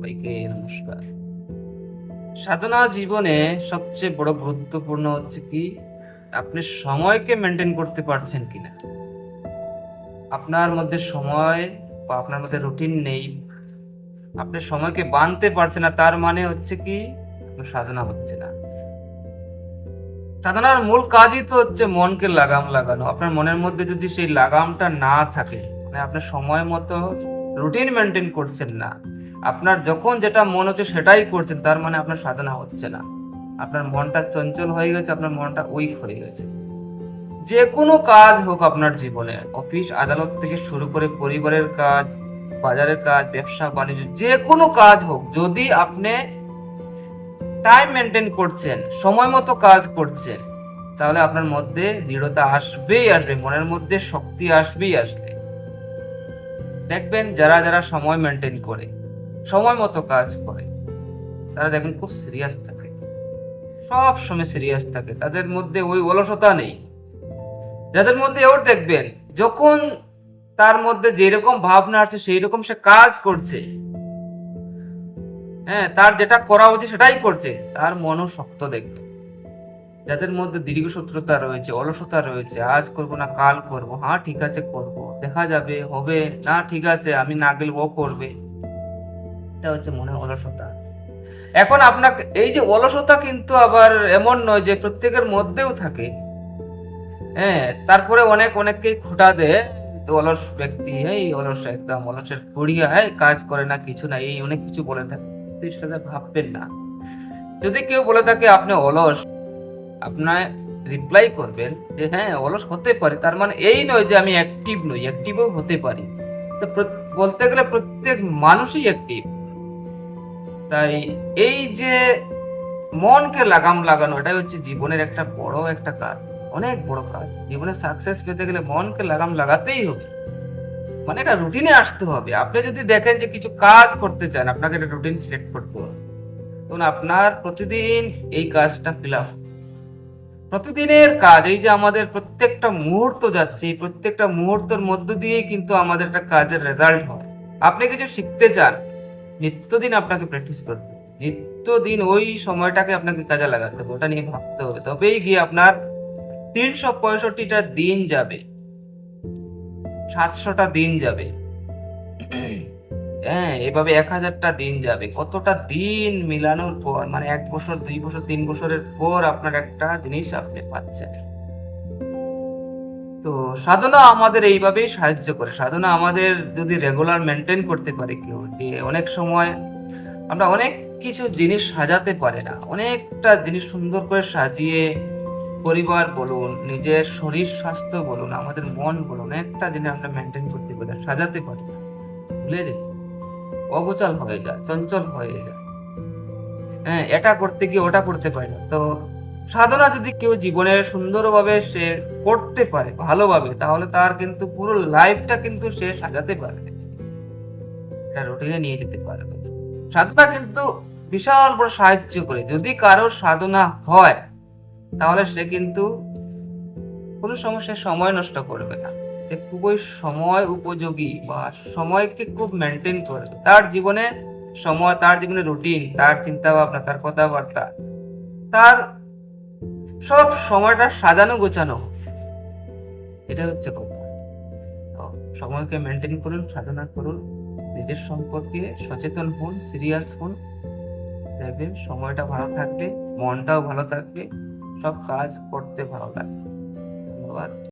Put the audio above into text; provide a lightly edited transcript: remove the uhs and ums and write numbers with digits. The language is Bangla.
সবাইকে নমস্কার। সাধনা জীবনে সবচেয়ে বড় গুরুত্বপূর্ণ হচ্ছে কি, আপনি সময়কে মেনটেন করতে পারছেন কিনা। আপনার মধ্যে সময় বা আপনার মধ্যে রুটিন নেই, আপনি সময়কে বাঁধতে পারছেন না, তার মানে হচ্ছে কি আপনার সাধনা হচ্ছে না। সাধনার মূল কাজই তো হচ্ছে মনকে লাগাম লাগানো। আপনার মনের মধ্যে যদি সেই লাগামটা না থাকে, মানে আপনি সময় মতো রুটিন মেনটেন করছেন না, আপনার যখন যেটা মন হচ্ছে সেটাই করছেন, তার মানে আপনার সাধনা হচ্ছে না। আপনার মনটা চঞ্চল হয়ে গেছে, আপনার মনটা উইক হয়ে গেছে। যে কোনো কাজ হোক আপনার জীবনে, অফিস আদালত থেকে শুরু করে পরিবারের কাজ, বাজারের কাজ, ব্যবসা বাণিজ্য, যে কোনো কাজ হোক, যদি আপনি টাইম মেনটেন করছেন, সময় মতো কাজ করছেন, তাহলে আপনার মধ্যে দৃঢ়তা আসবেই আসবে, মনের মধ্যে শক্তি আসবেই আসবে। দেখবেন যারা যারা সময় মেনটেন করে, সময় মতো কাজ করে, তারা দেখবেন খুব সিরিয়াস থাকে, সব সময় সিরিয়াস থাকে, তাদের মধ্যে ওই অলসতা নেই। যাদের মধ্যে ওর দেখবেন যখন তার মধ্যে যেরকম ভাবনা আছে সেই রকম সে কাজ করছে, হ্যাঁ, তার যেটা করা উচিত সেটাই করছে, তার মনও শক্ত দেখবে। যাদের মধ্যে দীর্ঘসূত্রতা রয়েছে, অলসতা রয়েছে, আজ করব না কাল করব, হ্যাঁ ঠিক আছে করব, দেখা যাবে, হবে না, ঠিক আছে আমি না গেলে ও করবে, এটা হচ্ছে মনে অলসতা। এখন আপনাকে এই যে অলসতা কিন্তু আবার এমন নয় যে প্রত্যেকের মধ্যেও থাকে, হ্যাঁ, তারপরে অনেককেই খোঁটা দেয়, তো অলস ব্যক্তি, এই অলস, একদম অলসের কুড়িয়া, কাজ করে না, কিছু না, এই অনেক কিছু বলে থাকে। তুই সেটা ভাববেন না। যদি কেউ বলে থাকে আপনি অলস, আপনার রিপ্লাই করবেন যে হ্যাঁ অলস হতে পারে, তার মানে এই নয় যে আমি অ্যাক্টিভ নই, অ্যাক্টিভও হতে পারি। তো বলতে গেলে প্রত্যেক মানুষই অ্যাক্টিভ। তাই এই যে মনকে লাগাম লাগানো, এটাই হচ্ছে জীবনের একটা বড় একটা কাজ, অনেক বড় কাজ। জীবনে সাকসেস পেতে গেলে মনকে লাগাম লাগাতেই হবে, মানে এটা রুটিনে আসতে হবে। আপনি যদি দেখেন যে কিছু কাজ করতে চান, আপনাকে একটা রুটিন সিলেক্ট করতে হবে, তখন আপনার প্রতিদিন এই কাজটা ফিল আপ, প্রতিদিনের কাজ, এই যে আমাদের প্রত্যেকটা মুহূর্ত যাচ্ছে, এই প্রত্যেকটা মুহূর্তের মধ্য দিয়েই কিন্তু আমাদের একটা কাজের রেজাল্ট হয়। আপনি কিছু শিখতে চান, নিত্যদিন আপনাকে প্র্যাকটিস করতে হবে, নিত্যদিন ওই সময়টাকে আপনাকে কাজে লাগাতে হবে, ওটা নিয়ে ভাবতে হবে, তবেই গিয়ে আপনার 365টা দিন যাবে, 700টা দিন যাবে, হ্যাঁ, এভাবে 1000টা দিন যাবে। কতটা দিন মিলানোর পর, মানে 1 বছর, 2 বছর, 3 বছরের পর আপনার একটা জিনিস আপনি পাচ্ছেন। তো সাধনা আমাদের এইভাবেই সাহায্য করে। সাধনা আমাদের যদি রেগুলার মেনটেন করতে পারে কেউ, যে অনেক সময় আমরা অনেক কিছু জিনিস সাজাতে পারি না, অনেকটা জিনিস সুন্দর করে সাজিয়ে, পরিবার বলুন, নিজের শরীর স্বাস্থ্য বলুন, আমাদের মন বলুন, অনেকটা জিনিস আমরা মেনটেন করতে পারি না, সাজাতে পারি না, ভুলে যেতে, অগোছাল হয়ে যায়, চঞ্চল হয়ে যায়, হ্যাঁ, এটা করতে গিয়ে ওটা করতে পারি না। তো সাধনা যদি কেউ জীবনে সুন্দরভাবে সে করতে পারে ভালোভাবে, তাহলে তার কিন্তু পুরো লাইফটা কিন্তু সে সাজাতে পারবে, এটা রুটিনে নিয়ে যেতে পারবে। সাধনা কিন্তু বিশাল বড় সাহায্য করে। যদি কারোর সাধনা হয়, তাহলে সে কিন্তু কোনো সমস্যায় সময় নষ্ট করবে না, যে খুবই সময় উপযোগী বা সময়কে খুব মেনটেন করবে। তার জীবনে সময়, তার জীবনে রুটিন, তার চিন্তা ভাবনা, তার কথাবার্তা, তার সব সময়টা সাজানো গোছানো, এটা হচ্ছে কথা। তো সময়কে মেনটেন করুন, সাধনা করুন, নিজের সম্পর্কে সচেতন হন, সিরিয়াস হন, দেখবেন সময়টা ভালো থাকবে, মনটাও ভালো থাকবে, সব কাজ করতে ভালো লাগবে। ধন্যবাদ।